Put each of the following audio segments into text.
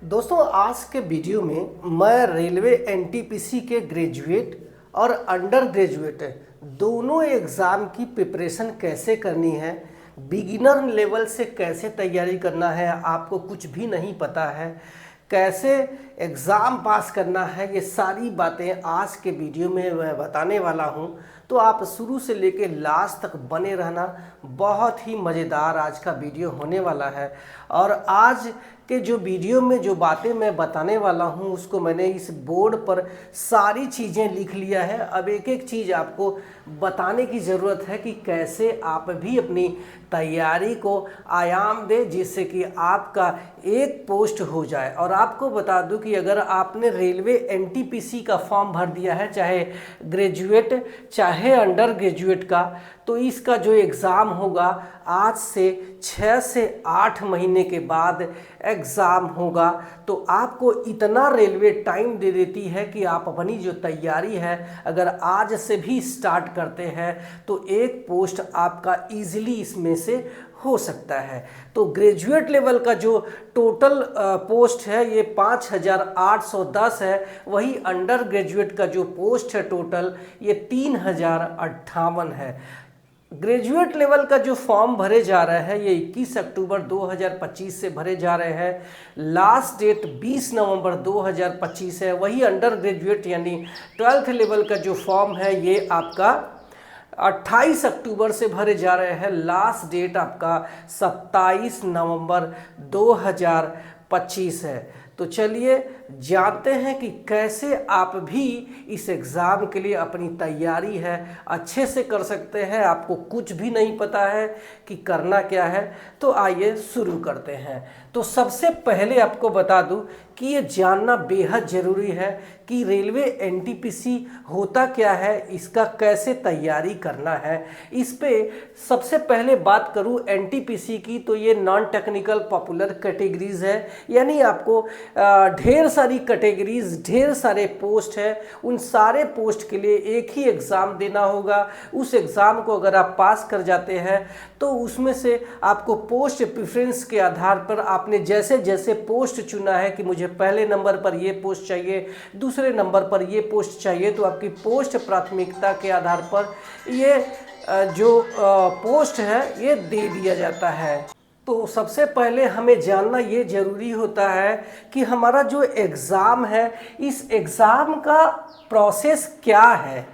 दोस्तों, आज के वीडियो में मैं रेलवे एनटीपीसी के ग्रेजुएट और अंडर ग्रेजुएट दोनों एग्ज़ाम की प्रिपरेशन कैसे करनी है, बिगिनर लेवल से कैसे तैयारी करना है, आपको कुछ भी नहीं पता है, कैसे एग्ज़ाम पास करना है, ये सारी बातें आज के वीडियो में मैं बताने वाला हूँ। तो आप शुरू से लेके लास्ट तक बने रहना, बहुत ही मज़ेदार आज का वीडियो होने वाला है। और आज के जो वीडियो में जो बातें मैं बताने वाला हूं उसको मैंने इस बोर्ड पर सारी चीज़ें लिख लिया है। अब एक एक चीज़ आपको बताने की ज़रूरत है कि कैसे आप भी अपनी तैयारी को आयाम दें जिससे कि आपका एक पोस्ट हो जाए। और आपको बता दूं कि अगर आपने रेलवे एनटीपीसी का फॉर्म भर दिया है, चाहे ग्रेजुएट चाहे अंडर ग्रेजुएट का, तो इसका जो एग्ज़ाम होगा आज से 6 से 8 महीने के बाद एग्ज़ाम होगा। तो आपको इतना रेलवे टाइम दे देती है कि आप अपनी जो तैयारी है अगर आज से भी स्टार्ट करते हैं तो एक पोस्ट आपका ईजिली इसमें से हो सकता है। तो ग्रेजुएट लेवल का जो टोटल पोस्ट है ये 5810 है, वही अंडर ग्रेजुएट का जो पोस्ट है टोटल ये 3058 है। ग्रेजुएट लेवल का जो फॉर्म भरे जा रहे हैं ये 21 अक्टूबर 2025 से भरे जा रहे हैं। लास्ट डेट 20 नवंबर 2025 है। वही अंडर ग्रेजुएट यानी 12th लेवल का जो फॉर्म है ये आपका 28 अक्टूबर से भरे जा रहे हैं। लास्ट डेट आपका 27 नवंबर 2025 है। तो चलिए जानते हैं कि कैसे आप भी इस एग्ज़ाम के लिए अपनी तैयारी है अच्छे से कर सकते हैं। आपको कुछ भी नहीं पता है कि करना क्या है, तो आइए शुरू करते हैं। तो सबसे पहले आपको बता दूं कि ये जानना बेहद ज़रूरी है कि रेलवे एनटीपीसी होता क्या है, इसका कैसे तैयारी करना है। इस पे सबसे पहले बात करूं एनटीपीसी की, तो ये नॉन टेक्निकल पॉपुलर कैटेगरीज है, यानी आपको ढेर सारी कैटेगरीज, ढेर सारे पोस्ट है, उन सारे पोस्ट के लिए एक ही एग्ज़ाम देना होगा। उस एग्ज़ाम को अगर आप पास कर जाते हैं तो उसमें से आपको पोस्ट प्रेफरेंस के आधार पर आपने जैसे जैसे पोस्ट चुना है कि मुझे पहले नंबर पर ये पोस्ट चाहिए, दूसरे नंबर पर ये पोस्ट चाहिए, तो आपकी पोस्ट प्राथमिकता के आधार पर ये जो पोस्ट है ये दे दिया जाता है। तो सबसे पहले हमें जानना ये ज़रूरी होता है कि हमारा जो एग्ज़ाम है इस एग्ज़ाम का प्रोसेस क्या है।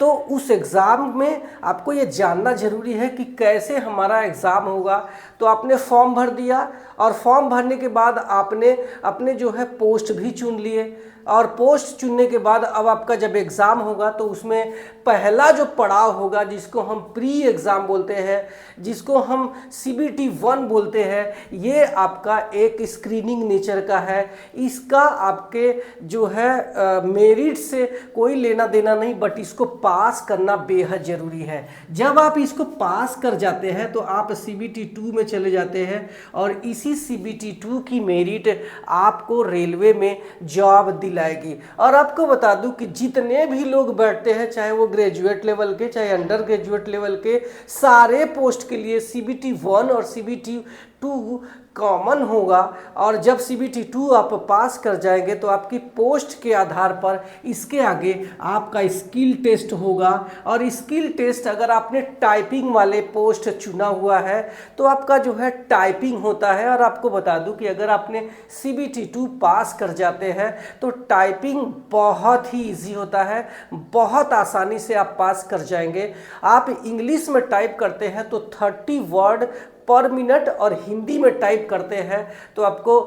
तो उस एग्ज़ाम में आपको ये जानना ज़रूरी है कि कैसे हमारा एग्ज़ाम होगा। तो आपने फॉर्म भर दिया और फॉर्म भरने के बाद आपने अपने जो है पोस्ट भी चुन लिए, और पोस्ट चुनने के बाद अब आपका जब एग्ज़ाम होगा तो उसमें पहला जो पड़ाव होगा जिसको हम प्री एग्ज़ाम बोलते हैं, जिसको हम CBT 1 बोलते हैं, ये आपका एक स्क्रीनिंग नेचर का है। इसका आपके जो है मेरिट से कोई लेना देना नहीं, बट इसको पास करना बेहद ज़रूरी है। जब आप इसको पास कर जाते हैं तो आप CBT 2 में चले जाते हैं और इसी CBT 2 की मेरिट आपको रेलवे में जॉब दिलाएगी। और आपको बता दूं कि जितने भी लोग बैठते हैं, चाहे वो ग्रेजुएट लेवल के चाहे अंडर ग्रेजुएट लेवल के, सारे पोस्ट के लिए CBT 1 और CBT 2 कॉमन होगा। और जब CBT 2 आप पास कर जाएंगे तो आपकी पोस्ट के आधार पर इसके आगे आपका स्किल टेस्ट होगा। और स्किल टेस्ट अगर आपने टाइपिंग वाले पोस्ट चुना हुआ है तो आपका जो है टाइपिंग होता है। और आपको बता दूं कि अगर आपने CBT 2 पास कर जाते हैं तो टाइपिंग बहुत ही इजी होता है, बहुत आसानी से आप पास कर जाएंगे। आप इंग्लिश में टाइप करते हैं तो 30 वर्ड पर मिनट, और हिंदी में टाइप करते हैं तो आपको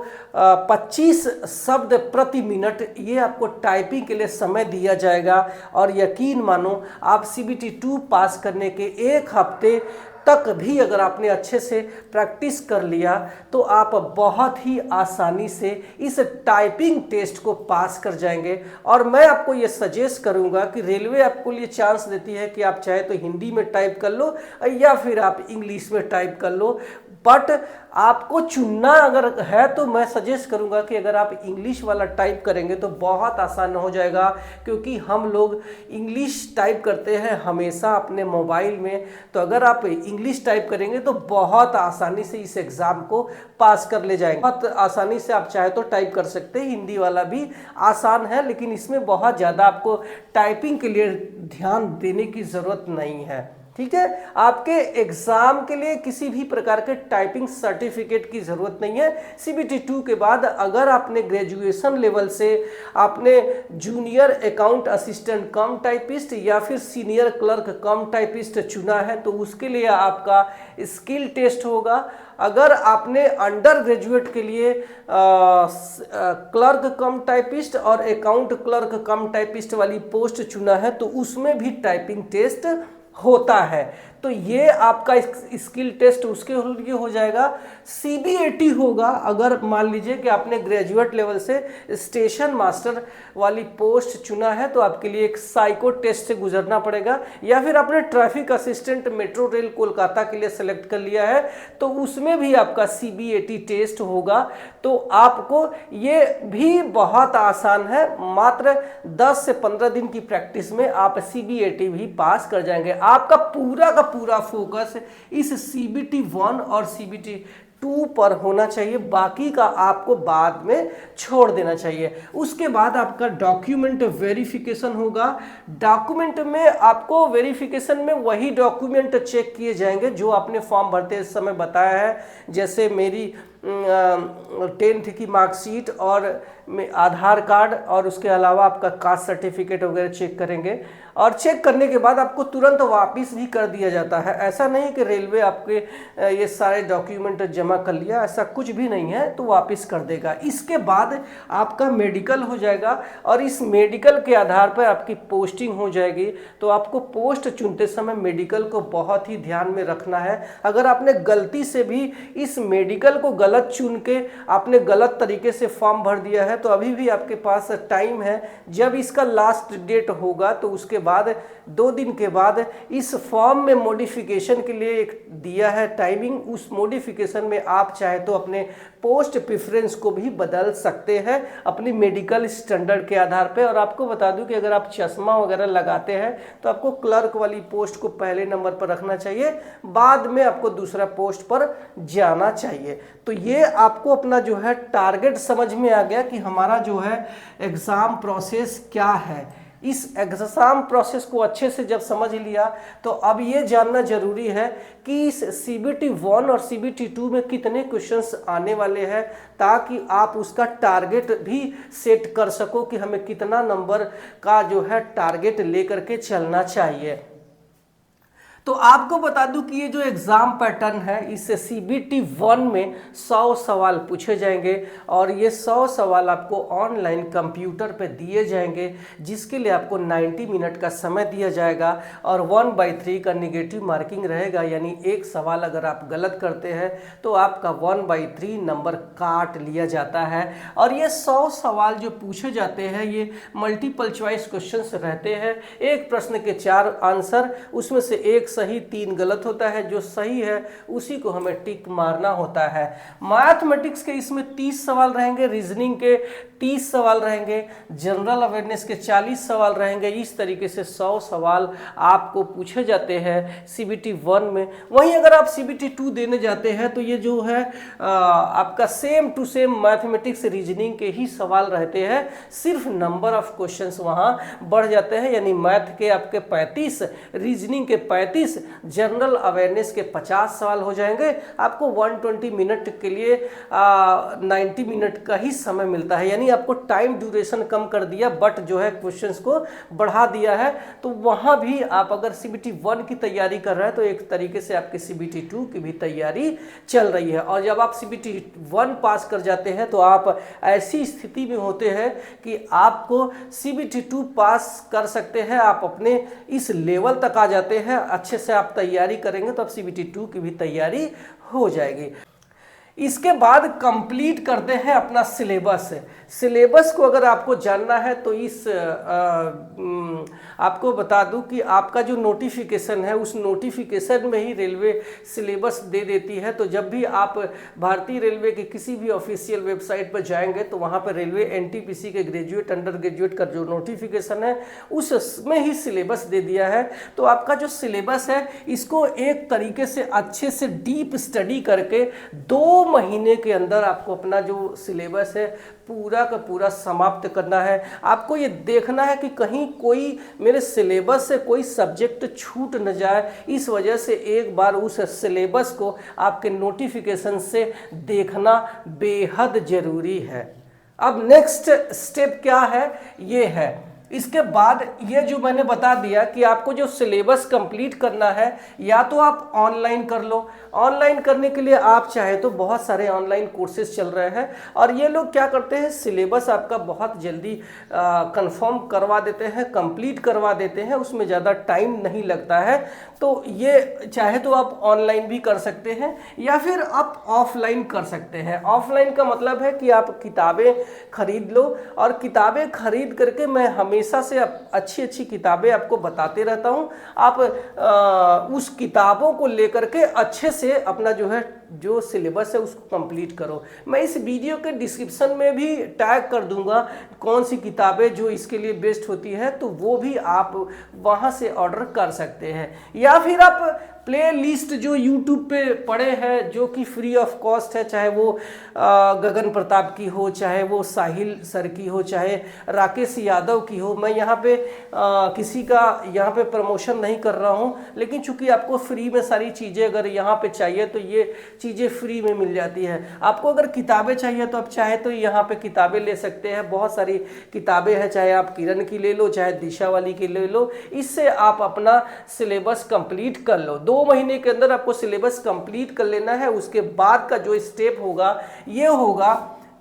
25 शब्द प्रति मिनट ये आपको टाइपिंग के लिए समय दिया जाएगा। और यकीन मानो आप CBT 2 पास करने के एक हफ्ते तक भी अगर आपने अच्छे से प्रैक्टिस कर लिया तो आप बहुत ही आसानी से इस टाइपिंग टेस्ट को पास कर जाएंगे। और मैं आपको ये सजेस्ट करूंगा कि रेलवे आपको लिए चांस देती है कि आप चाहे तो हिंदी में टाइप कर लो या फिर आप इंग्लिश में टाइप कर लो, बट आपको चुनना अगर है तो मैं सजेस्ट करूंगा कि अगर आप इंग्लिश वाला टाइप करेंगे तो बहुत आसान हो जाएगा, क्योंकि हम लोग इंग्लिश टाइप करते हैं हमेशा अपने मोबाइल में। तो अगर आप इंग्लिश टाइप करेंगे तो बहुत आसानी से इस एग्ज़ाम को पास कर ले जाएंगे। बहुत आसानी से आप चाहे तो टाइप कर सकते हैं। हिंदी वाला भी आसान है, लेकिन इसमें बहुत ज़्यादा आपको टाइपिंग के लिए ध्यान देने की ज़रूरत नहीं है। ठीक है, आपके एग्जाम के लिए किसी भी प्रकार के टाइपिंग सर्टिफिकेट की जरूरत नहीं है। सीबीटी 2 के बाद अगर आपने ग्रेजुएशन लेवल से आपने जूनियर अकाउंट असिस्टेंट कम टाइपिस्ट या फिर सीनियर क्लर्क कम टाइपिस्ट चुना है तो उसके लिए आपका स्किल टेस्ट होगा। अगर आपने अंडर ग्रेजुएट के लिए क्लर्क कम टाइपिस्ट और अकाउंट क्लर्क कम टाइपिस्ट वाली पोस्ट चुना है तो उसमें भी टाइपिंग टेस्ट होता है। तो ये आपका स्किल टेस्ट उसके लिए हो जाएगा। सीबीएटी होगा अगर मान लीजिए कि आपने ग्रेजुएट लेवल से स्टेशन मास्टर वाली पोस्ट चुना है तो आपके लिए एक साइको टेस्ट से गुजरना पड़ेगा, या फिर आपने traffic assistant metro rail Kolkata के लिए सेलेक्ट कर लिया है तो उसमें भी आपका सीबीएटी टेस्ट होगा। तो आपको ये भी बहुत आसान है, मात्र 10 से 15 दिन की प्रैक्टिस में आप सीबीएटी भी पास कर जाएंगे। आपका पूरा फोकस इस सीबीटी 1 और सीबीटी 2 पर होना चाहिए, बाकी का आपको बाद में छोड़ देना चाहिए। उसके बाद आपका डॉक्यूमेंट वेरिफिकेशन होगा। डॉक्यूमेंट में आपको वेरिफिकेशन में वही डॉक्यूमेंट चेक किए जाएंगे जो आपने फॉर्म भरते समय बताया है, जैसे मेरी 10th की मार्कशीट और आधार कार्ड, और उसके अलावा आपका कास्ट सर्टिफिकेट वगैरह चेक करेंगे। और चेक करने के बाद आपको तुरंत वापस भी कर दिया जाता है। ऐसा नहीं कि रेलवे आपके ये सारे डॉक्यूमेंट जमा कर लिया, ऐसा कुछ भी नहीं है, तो वापस कर देगा। इसके बाद आपका मेडिकल हो जाएगा और इस मेडिकल के आधार पर आपकी पोस्टिंग हो जाएगी। तो आपको पोस्ट चुनते समय मेडिकल को बहुत ही ध्यान में रखना है। अगर आपने गलती से भी इस मेडिकल को गलत चुन के आपने गलत तरीके से फॉर्म भर दिया है तो अभी भी आपके पास टाइम है। जब इसका लास्ट डेट होगा तो उसके बाद 2 दिन के बाद इस फॉर्म में मॉडिफिकेशन के लिए एक दिया है टाइमिंग, उस मॉडिफिकेशन में आप चाहे तो अपने पोस्ट प्रेफरेंस को भी बदल सकते हैं अपनी मेडिकल स्टैंडर्ड के आधार पर। और आपको बता दूं कि अगर आप चश्मा वगैरह लगाते हैं तो आपको क्लर्क वाली पोस्ट को पहले नंबर पर रखना चाहिए, बाद में आपको दूसरा पोस्ट पर जाना चाहिए। तो ये आपको अपना जो है टारगेट समझ में आ गया कि हमारा जो है एग्ज़ाम प्रोसेस क्या है। इस एग्ज़ाम प्रोसेस को अच्छे से जब समझ लिया तो अब ये जानना जरूरी है कि इस सीबीटी 1 और सीबीटी 2 में कितने क्वेश्चंस आने वाले हैं, ताकि आप उसका टारगेट भी सेट कर सको कि हमें कितना नंबर का जो है टारगेट लेकर के चलना चाहिए। तो आपको बता दूं कि ये जो एग्ज़ाम पैटर्न है इससे सीबीटी 1 में 100 सवाल पूछे जाएंगे और ये 100 सवाल आपको ऑनलाइन कंप्यूटर पे दिए जाएंगे, जिसके लिए आपको 90 मिनट का समय दिया जाएगा और 1/3 का नेगेटिव मार्किंग रहेगा। यानी एक सवाल अगर आप गलत करते हैं तो आपका 1/3 नंबर काट लिया जाता है। और ये 100 सवाल जो पूछे जाते हैं ये मल्टीपल चॉइस क्वेश्चंस रहते हैं। एक प्रश्न के 4 आंसर, उसमें से एक सही 3 गलत होता है। जो सही है उसी को हमें टिक मारना होता है। मैथमेटिक्स के इसमें 30 सवाल रहेंगे, रीजनिंग के 30 सवाल रहेंगे, जनरल अवेयरनेस के 40 सवाल रहेंगे। इस तरीके से 100 सवाल आपको पूछे जाते हैं सीबीटी 1 में। वहीं अगर आप सीबीटी 2 देने जाते हैं तो ये जो है आपका same to same mathematics reasoning के ही सवाल रहते हैं, सिर्फ नंबर ऑफ क्वेश्चंस वहाँ बढ़ जाते हैं। यानी मैथ के आपके 35, रीजनिंग के 35, जनरल अवेयरनेस के 50 सवाल हो जाएंगे। आपको 120 मिनट के लिए 90 मिनट का ही समय मिलता है। यानी आपको टाइम ड्यूरेशन कम कर दिया, बट जो है क्वेश्चंस को बढ़ा दिया है। तो वहां भी आप अगर सीबीटी 1 की तैयारी कर रहे हैं तो एक तरीके से आपकी सीबीटी 2 की भी तैयारी चल रही है। और जब आप सीबीटी 1 पास कर जाते हैं तो आप ऐसी स्थिति में होते हैं कि आपको सीबीटी 2 पास कर सकते हैं। आप अपने इस लेवल तक आ जाते हैं, अच्छे से आप तैयारी करेंगे तो अब सीबीटी 2 की भी तैयारी हो जाएगी। इसके बाद कंप्लीट करते हैं अपना सिलेबस। सिलेबस को अगर आपको जानना है तो आपको बता दूं कि आपका जो नोटिफिकेशन है उस नोटिफिकेशन में ही रेलवे सिलेबस दे देती है। तो जब भी आप भारतीय रेलवे के किसी भी ऑफिशियल वेबसाइट पर जाएंगे तो वहाँ पर रेलवे एनटीपीसी के ग्रेजुएट अंडर ग्रेजुएट का जो नोटिफिकेशन है उसमें ही सिलेबस दे दिया है। तो आपका जो सिलेबस है इसको एक तरीके से अच्छे से डीप स्टडी करके 2 महीने के अंदर आपको अपना जो सिलेबस है पूरा का पूरा समाप्त करना है। आपको ये देखना है कि कहीं कोई मेरे सिलेबस से कोई सब्जेक्ट छूट न जाए, इस वजह से एक बार उस सिलेबस को आपके नोटिफिकेशन से देखना बेहद ज़रूरी है। अब नेक्स्ट स्टेप क्या है, ये है इसके बाद ये जो मैंने बता दिया कि आपको जो सिलेबस कंप्लीट करना है या तो आप ऑनलाइन कर लो। ऑनलाइन करने के लिए आप चाहे तो बहुत सारे ऑनलाइन कोर्सेज चल रहे हैं और ये लोग क्या करते हैं, सिलेबस आपका बहुत जल्दी कंफर्म करवा देते हैं, कंप्लीट करवा देते हैं, उसमें ज़्यादा टाइम नहीं लगता है। तो ये चाहे तो आप ऑनलाइन भी कर सकते हैं या फिर आप ऑफलाइन कर सकते हैं। ऑफलाइन का मतलब है कि आप किताबें खरीद लो और किताबें खरीद करके मैं हमेशा से अच्छी अच्छी किताबें आपको बताते रहता हूं। आप उस किताबों को लेकर के अच्छे से अपना जो सिलेबस है उसको कंप्लीट करो। मैं इस वीडियो के डिस्क्रिप्शन में भी टैग कर दूंगा कौन सी किताबें जो इसके लिए बेस्ट होती है, तो वो भी आप वहां से ऑर्डर कर सकते हैं। या फिर आप प्ले लिस्ट जो यूट्यूब पे पड़े हैं जो कि फ्री ऑफ कॉस्ट है, चाहे वो गगन प्रताप की हो, चाहे वो साहिल सर की हो, चाहे राकेश यादव की हो। मैं यहाँ पे किसी का यहाँ पे प्रमोशन नहीं कर रहा हूँ, लेकिन चूंकि आपको फ्री में सारी चीज़ें अगर यहाँ पे चाहिए तो ये चीज़ें फ्री में मिल जाती है। आपको अगर किताबें चाहिए तो आप चाहे तो यहाँ पे किताबें ले सकते हैं। बहुत सारी किताबें हैं, चाहे आप किरण की ले लो, चाहे दिशा वाली की ले लो। इससे आप अपना सिलेबस कंप्लीट कर लो। 2 महीने के अंदर आपको सिलेबस कंप्लीट कर लेना है। उसके बाद का जो स्टेप होगा ये होगा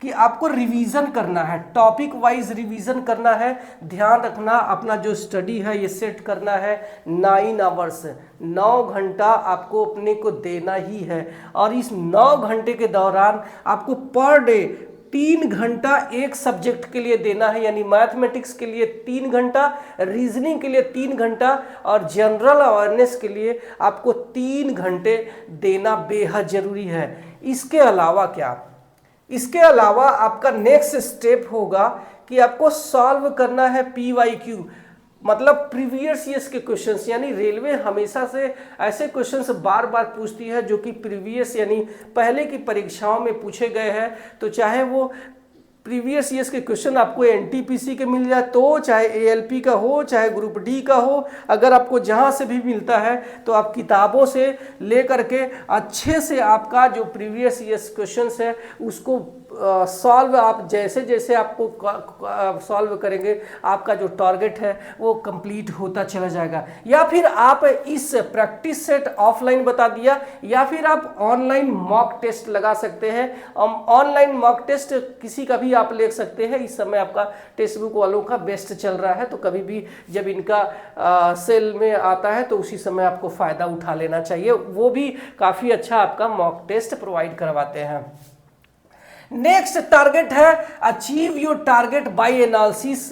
कि आपको रिवीजन करना है, टॉपिक वाइज रिवीजन करना है। ध्यान रखना अपना जो स्टडी है ये सेट करना है 9 आवर्स, 9 घंटा आपको अपने को देना ही है। और इस 9 घंटे के दौरान आपको पर डे 3 घंटा एक सब्जेक्ट के लिए देना है, यानी मैथमेटिक्स के लिए 3 घंटा, रीजनिंग के लिए 3 घंटा और जनरल अवेयरनेस के लिए आपको 3 घंटे देना बेहद जरूरी है। इसके अलावा क्या, इसके अलावा आपका नेक्स्ट स्टेप होगा कि आपको सॉल्व करना है PYQ, मतलब प्रीवियस ईयर्स के क्वेश्चंस। यानी रेलवे हमेशा से ऐसे क्वेश्चंस बार बार पूछती है जो कि प्रीवियस यानी पहले की परीक्षाओं में पूछे गए हैं। तो चाहे वो प्रीवियस ईयर्स के क्वेश्चन आपको एनटीपीसी के मिल जाए तो, चाहे ALP का हो, चाहे ग्रुप D का हो, अगर आपको जहां से भी मिलता है तो आप किताबों से ले करके अच्छे से आपका जो प्रीवियस ईयर्स क्वेश्चंस है उसको सॉल्व आप जैसे जैसे आपको सॉल्व करेंगे आपका जो टारगेट है वो कंप्लीट होता चला जाएगा। या फिर आप इस प्रैक्टिस सेट ऑफलाइन बता दिया, या फिर आप ऑनलाइन मॉक टेस्ट लगा सकते हैं। ऑनलाइन मॉक टेस्ट किसी का भी आप ले सकते हैं। इस समय आपका टेक्स्ट बुक वालों का बेस्ट चल रहा है, तो कभी भी जब इनका सेल में आता है तो उसी समय आपको फ़ायदा उठा लेना चाहिए। वो भी काफ़ी अच्छा आपका मॉक टेस्ट प्रोवाइड करवाते हैं। नेक्स्ट टारगेट है achieve your target by analysis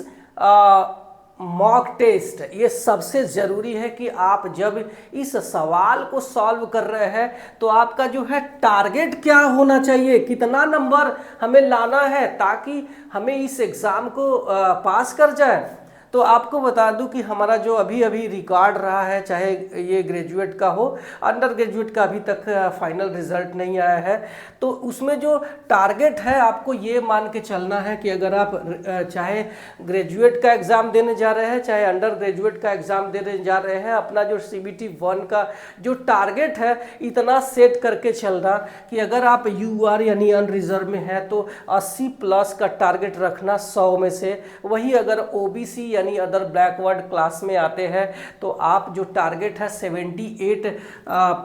mock test. ये सबसे ज़रूरी है कि आप जब इस सवाल को सॉल्व कर रहे हैं तो आपका जो है टारगेट क्या होना चाहिए, कितना नंबर हमें लाना है ताकि हमें इस एग्ज़ाम को पास कर जाए। तो आपको बता दूं कि हमारा जो अभी अभी रिकॉर्ड रहा है, चाहे ये ग्रेजुएट का हो, अंडर ग्रेजुएट का अभी तक फाइनल रिजल्ट नहीं आया है, तो उसमें जो टारगेट है आपको ये मान के चलना है कि अगर आप चाहे ग्रेजुएट का एग्ज़ाम देने जा रहे हैं, चाहे अंडर ग्रेजुएट का एग्ज़ाम देने जा रहे हैं, अपना जो CBT 1 का जो टारगेट है इतना सेट करके चलना कि अगर आप UR यानी अनरिजर्व में है तो 80+ का टारगेट रखना 100 में से। वही अगर OBC यानी यानी अदर बैकवर्ड क्लास में आते हैं तो आप जो टारगेट है 78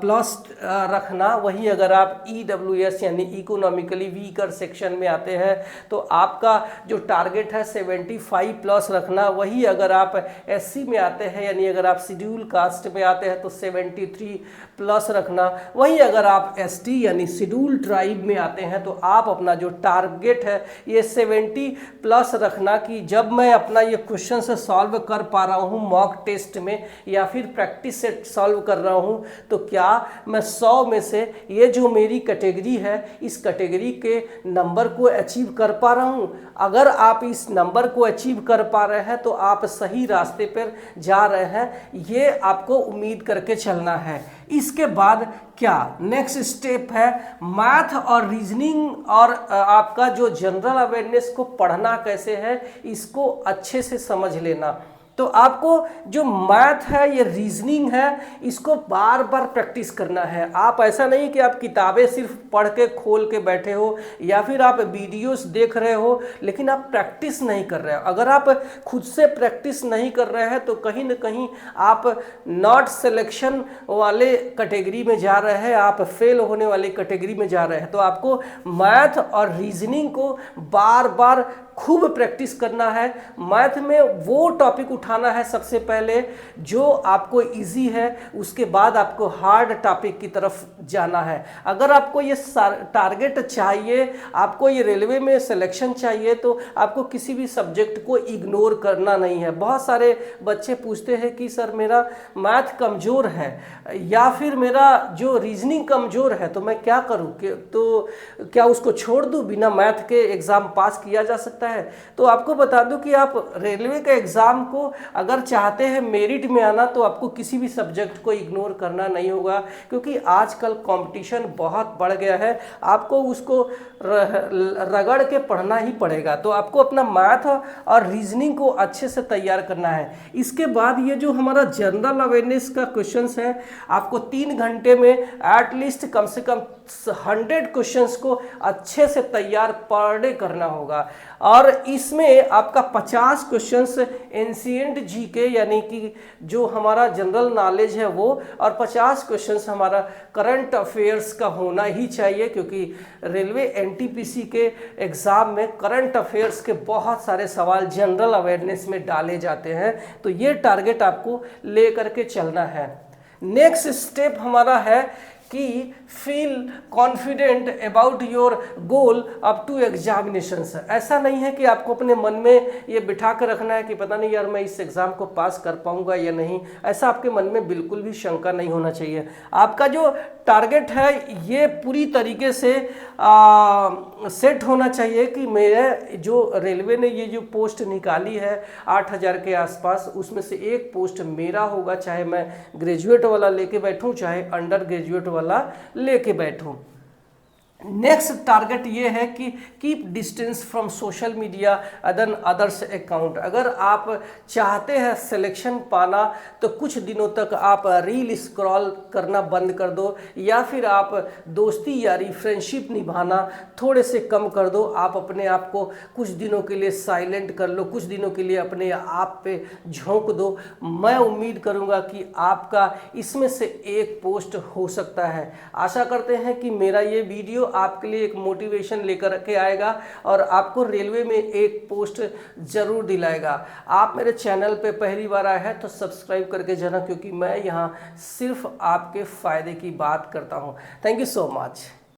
प्लस रखना, वही अगर आप EWS यानी इकोनॉमिकली वीकर सेक्शन में आते हैं तो आपका जो टारगेट है 75 प्लस रखना, वही अगर आप SC में आते हैं यानी अगर आप शेड्यूल कास्ट में आते हैं तो 73 प्लस रखना, वही अगर आप ST यानी शेड्यूल ट्राइब में आते हैं तो आप अपना जो टारगेट है ये 70 प्लस रखना कि जब मैं अपना ये क्वेश्चन से सॉल्व कर पा रहा हूँ मॉक टेस्ट में या फिर प्रैक्टिस से सॉल्व कर रहा हूँ तो क्या मैं 100 में से ये जो मेरी कैटेगरी है इस कैटेगरी के नंबर को अचीव कर पा रहा हूँ। अगर आप इस नंबर को अचीव कर पा रहे हैं तो आप सही रास्ते पर जा रहे हैं, ये आपको उम्मीद करके चलना है। इसके बाद क्या नेक्स्ट स्टेप है, मैथ और रीजनिंग और आपका जो जनरल अवेयरनेस को पढ़ना कैसे है इसको अच्छे से समझ लेना। तो आपको जो मैथ है ये रीजनिंग है इसको बार बार प्रैक्टिस करना है। आप ऐसा नहीं कि आप किताबें सिर्फ पढ़ के खोल के बैठे हो या फिर आप वीडियोस देख रहे हो लेकिन आप प्रैक्टिस नहीं कर रहे हो। अगर आप खुद से प्रैक्टिस नहीं कर रहे हैं तो कहीं ना कहीं आप नॉट सिलेक्शन वाले कैटेगरी में जा रहे हैं, आप फेल होने वाली कैटेगरी में जा रहे हैं। तो आपको मैथ और रीजनिंग को बार बार खूब प्रैक्टिस करना है। मैथ में वो टॉपिक उठाना है सबसे पहले जो आपको इजी है, उसके बाद आपको हार्ड टॉपिक की तरफ जाना है। अगर आपको ये टारगेट चाहिए, आपको ये रेलवे में सिलेक्शन चाहिए तो आपको किसी भी सब्जेक्ट को इग्नोर करना नहीं है। बहुत सारे बच्चे पूछते हैं कि सर मेरा मैथ कमज़ोर है या फिर मेरा जो रीजनिंग कमज़ोर है तो मैं क्या करूँ, तो क्या उसको छोड़ दूँ, बिना मैथ के एग्ज़ाम पास किया जा सकता है? तो आपको बता दूं कि आप रेलवे के एग्जाम को अगर चाहते हैं मेरिट में आना तो आपको किसी भी सब्जेक्ट को इग्नोर करना नहीं होगा, क्योंकि आजकल कंपटीशन बहुत बढ़ गया है। आपको उसको रगड़ के पढ़ना ही पड़ेगा। तो आपको अपना मैथ और रीजनिंग को अच्छे से तैयार करना है। इसके बाद ये जो हमारा जनरल अवेयरनेस का क्वेश्चंस है, आपको 3 घंटे में एटलीस्ट कम से कम 100 क्वेश्चंस को अच्छे से तैयार पर डे करना होगा। और इसमें आपका 50 क्वेश्चंस एंशिएंट जीके यानी कि जो हमारा जनरल नॉलेज है वो, और 50 क्वेश्चंस हमारा करंट अफेयर्स का होना ही चाहिए, क्योंकि रेलवे NTPC के एग्ज़ाम में करंट अफेयर्स के बहुत सारे सवाल जनरल अवेयरनेस में डाले जाते हैं। तो ये टारगेट आपको ले करके चलना है। नेक्स्ट स्टेप हमारा है कि feel confident about your goal up to examinations. ऐसा नहीं है कि आपको अपने मन में ये बिठा कर रखना है कि पता नहीं यार मैं इस एग्ज़ाम को पास कर पाऊंगा या नहीं। ऐसा आपके मन में बिल्कुल भी शंका नहीं होना चाहिए। आपका जो टारगेट है ये पूरी तरीके से सेट होना चाहिए कि मेरे जो रेलवे ने ये जो पोस्ट निकाली है 8000 के आसपास, उसमें से एक पोस्ट मेरा होगा, चाहे मैं ग्रेजुएट वाला लेके बैठूं चाहे अंडर ग्रेजुएट वाला लेके बैठूं। नेक्स्ट टारगेट ये है कि keep distance from social media other others account. अगर आप चाहते हैं सिलेक्शन पाना तो कुछ दिनों तक आप रील स्क्रॉल करना बंद कर दो, या फिर आप दोस्ती यारी फ्रेंडशिप निभाना थोड़े से कम कर दो। आप अपने आप को कुछ दिनों के लिए साइलेंट कर लो, कुछ दिनों के लिए अपने आप पे झोंक दो। मैं उम्मीद करूंगा कि आपका इसमें से एक पोस्ट हो सकता है। आशा करते हैं कि मेरा ये वीडियो आपके लिए एक मोटिवेशन लेकर के आएगा और आपको रेलवे में एक पोस्ट जरूर दिलाएगा। आप मेरे चैनल पे पहली बार आए हैं तो सब्सक्राइब करके जाना, क्योंकि मैं यहाँ सिर्फ आपके फ़ायदे की बात करता हूँ। Thank you so much.